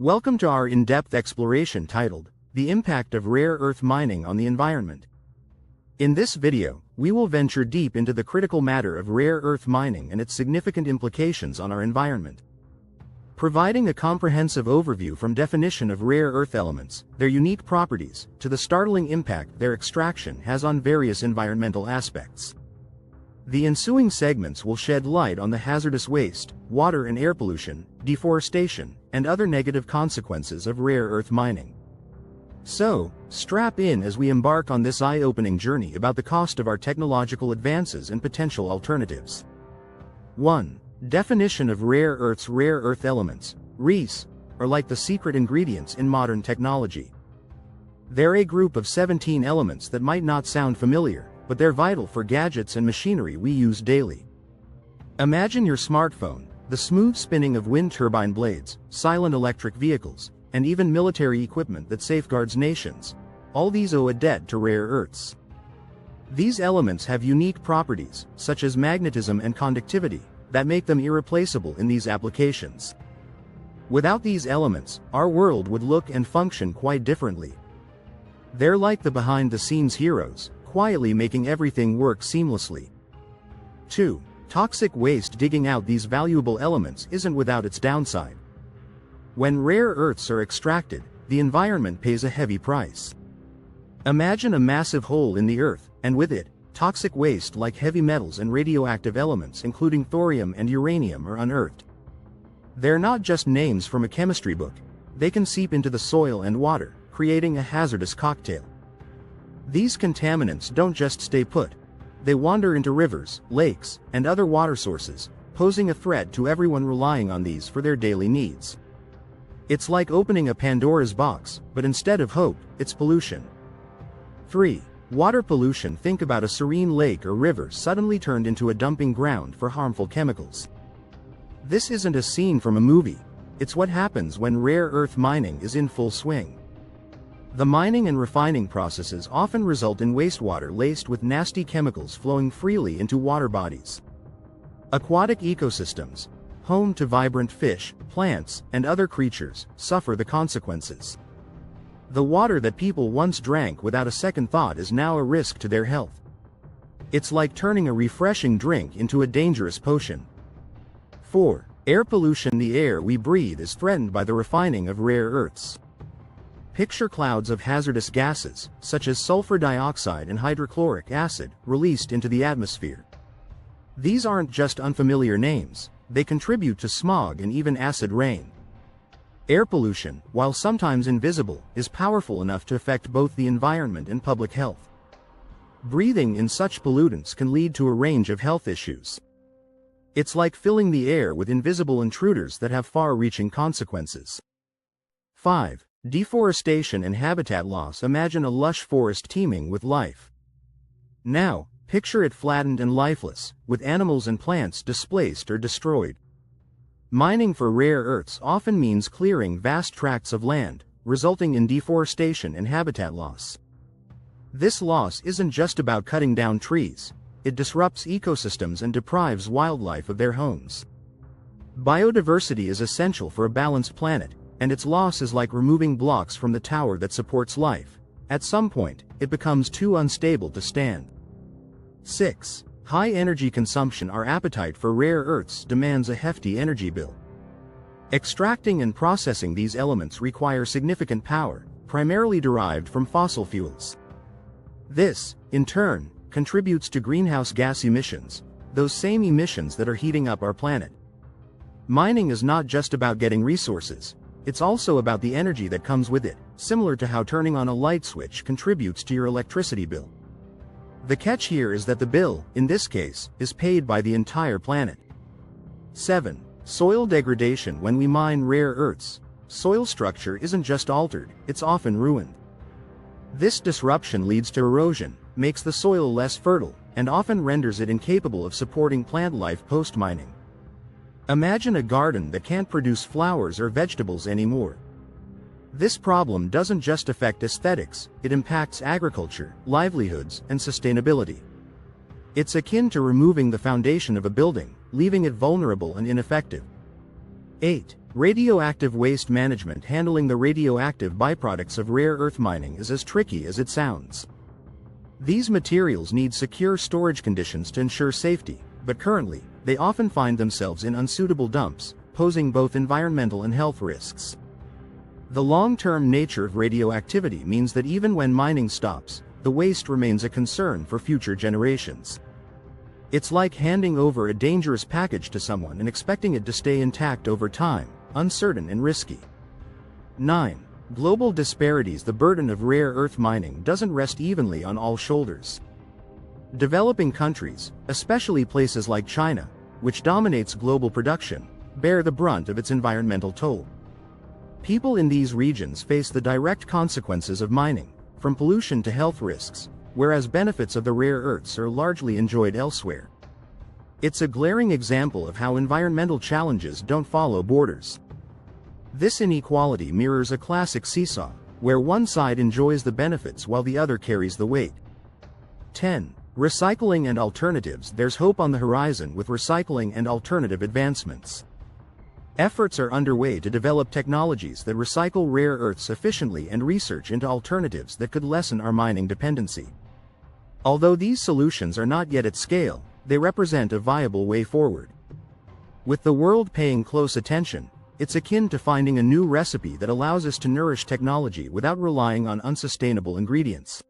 Welcome to our in-depth exploration titled, The Impact of Rare Earth Mining on the Environment. In this video, we will venture deep into the critical matter of rare earth mining and its significant implications on our environment. Providing a comprehensive overview from definition of rare earth elements, their unique properties, to the startling impact their extraction has on various environmental aspects. The ensuing segments will shed light on the hazardous waste, water and air pollution, deforestation, and other negative consequences of rare earth mining. So, strap in as we embark on this eye-opening journey about the cost of our technological advances and potential alternatives. 1. Definition of rare earths. Rare earth elements, REEs, are like the secret ingredients in modern technology. They're a group of 17 elements that might not sound familiar, but they're vital for gadgets and machinery we use daily. Imagine your smartphone, the smooth spinning of wind turbine blades, silent electric vehicles, and even military equipment that safeguards nations. All these owe a debt to rare earths. These elements have unique properties, such as magnetism and conductivity, that make them irreplaceable in these applications. Without these elements, our world would look and function quite differently. They're like the behind-the-scenes heroes, quietly making everything work seamlessly. 2. Toxic waste. Digging out these valuable elements isn't without its downside. When rare earths are extracted, the environment pays a heavy price. Imagine a massive hole in the earth, and with it, toxic waste like heavy metals and radioactive elements including thorium and uranium are unearthed. They're not just names from a chemistry book. They can seep into the soil and water, creating a hazardous cocktail. These contaminants don't just stay put. They wander into rivers, lakes, and other water sources, posing a threat to everyone relying on these for their daily needs. It's like opening a Pandora's box, but instead of hope, it's pollution. 3. Water pollution. Think about a serene lake or river suddenly turned into a dumping ground for harmful chemicals. This isn't a scene from a movie. It's what happens when rare earth mining is in full swing. The mining and refining processes often result in wastewater laced with nasty chemicals flowing freely into water bodies. Aquatic ecosystems, home to vibrant fish, plants, and other creatures, suffer the consequences. The water that people once drank without a second thought is now a risk to their health. It's like turning a refreshing drink into a dangerous potion. 4. Air pollution. The air we breathe is threatened by the refining of rare earths. Picture clouds of hazardous gases, such as sulfur dioxide and hydrochloric acid, released into the atmosphere. These aren't just unfamiliar names, they contribute to smog and even acid rain. Air pollution, while sometimes invisible, is powerful enough to affect both the environment and public health. Breathing in such pollutants can lead to a range of health issues. It's like filling the air with invisible intruders that have far-reaching consequences. 5. Deforestation and habitat loss. Imagine a lush forest teeming with life. Now, picture it flattened and lifeless, with animals and plants displaced or destroyed. Mining for rare earths often means clearing vast tracts of land, resulting in deforestation and habitat loss. This loss isn't just about cutting down trees. It disrupts ecosystems and deprives wildlife of their homes. Biodiversity is essential for a balanced planet, and its loss is like removing blocks from the tower that supports life. At some point, it becomes too unstable to stand. 6. High energy consumption. Our appetite for rare earths demands a hefty energy bill. Extracting and processing these elements require significant power, primarily derived from fossil fuels. This, in turn, contributes to greenhouse gas emissions, those same emissions that are heating up our planet. Mining is not just about getting resources. It's also about the energy that comes with it, similar to how turning on a light switch contributes to your electricity bill. The catch here is that the bill, in this case, is paid by the entire planet. 7. Soil degradation. When we mine rare earths, soil structure isn't just altered, it's often ruined. This disruption leads to erosion, makes the soil less fertile, and often renders it incapable of supporting plant life post-mining. Imagine a garden that can't produce flowers or vegetables anymore. This problem doesn't just affect aesthetics, it impacts agriculture, livelihoods, and sustainability. It's akin to removing the foundation of a building, leaving it vulnerable and ineffective. 8. Radioactive waste management. Handling the radioactive byproducts of rare earth mining is as tricky as it sounds. These materials need secure storage conditions to ensure safety, but currently, they often find themselves in unsuitable dumps, posing both environmental and health risks. The long-term nature of radioactivity means that even when mining stops, the waste remains a concern for future generations. It's like handing over a dangerous package to someone and expecting it to stay intact over time, uncertain and risky. 9. Global disparities. The burden of rare earth mining doesn't rest evenly on all shoulders. Developing countries, especially places like China, which dominates global production, bear the brunt of its environmental toll. People in these regions face the direct consequences of mining, from pollution to health risks, whereas benefits of the rare earths are largely enjoyed elsewhere. It's a glaring example of how environmental challenges don't follow borders. This inequality mirrors a classic seesaw, where one side enjoys the benefits while the other carries the weight. 10. Recycling and alternatives. There's hope on the horizon with recycling and alternative advancements. Efforts are underway to develop technologies that recycle rare earths efficiently and research into alternatives that could lessen our mining dependency. Although these solutions are not yet at scale, they represent a viable way forward. With the world paying close attention, it's akin to finding a new recipe that allows us to nourish technology without relying on unsustainable ingredients.